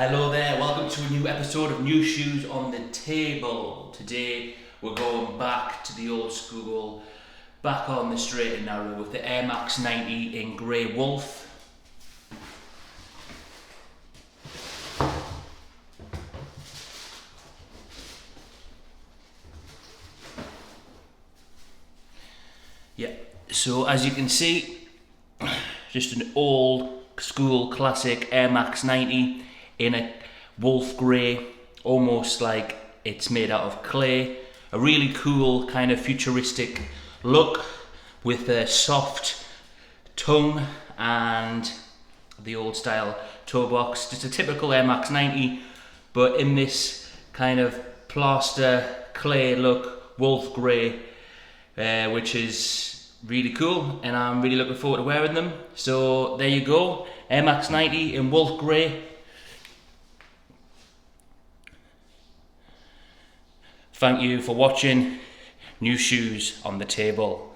Hello there, welcome to a new episode of New Shoes on the Table. Today we're going back to the old school, back on the straight and narrow with the AirMax 90 in grey wolf. Yeah, so as you can see, just an old school classic AirMax 90 in a wolf grey, almost like it's made out of clay. A really cool kind of futuristic look with a soft tongue and the old style toe box. Just a typical AirMax 90, but in this kind of plaster clay look, wolf grey, which is really cool, and I'm really looking forward to wearing them. So there you go, AirMax 90 in wolf grey. Thank you for watching New Shoes on the Table.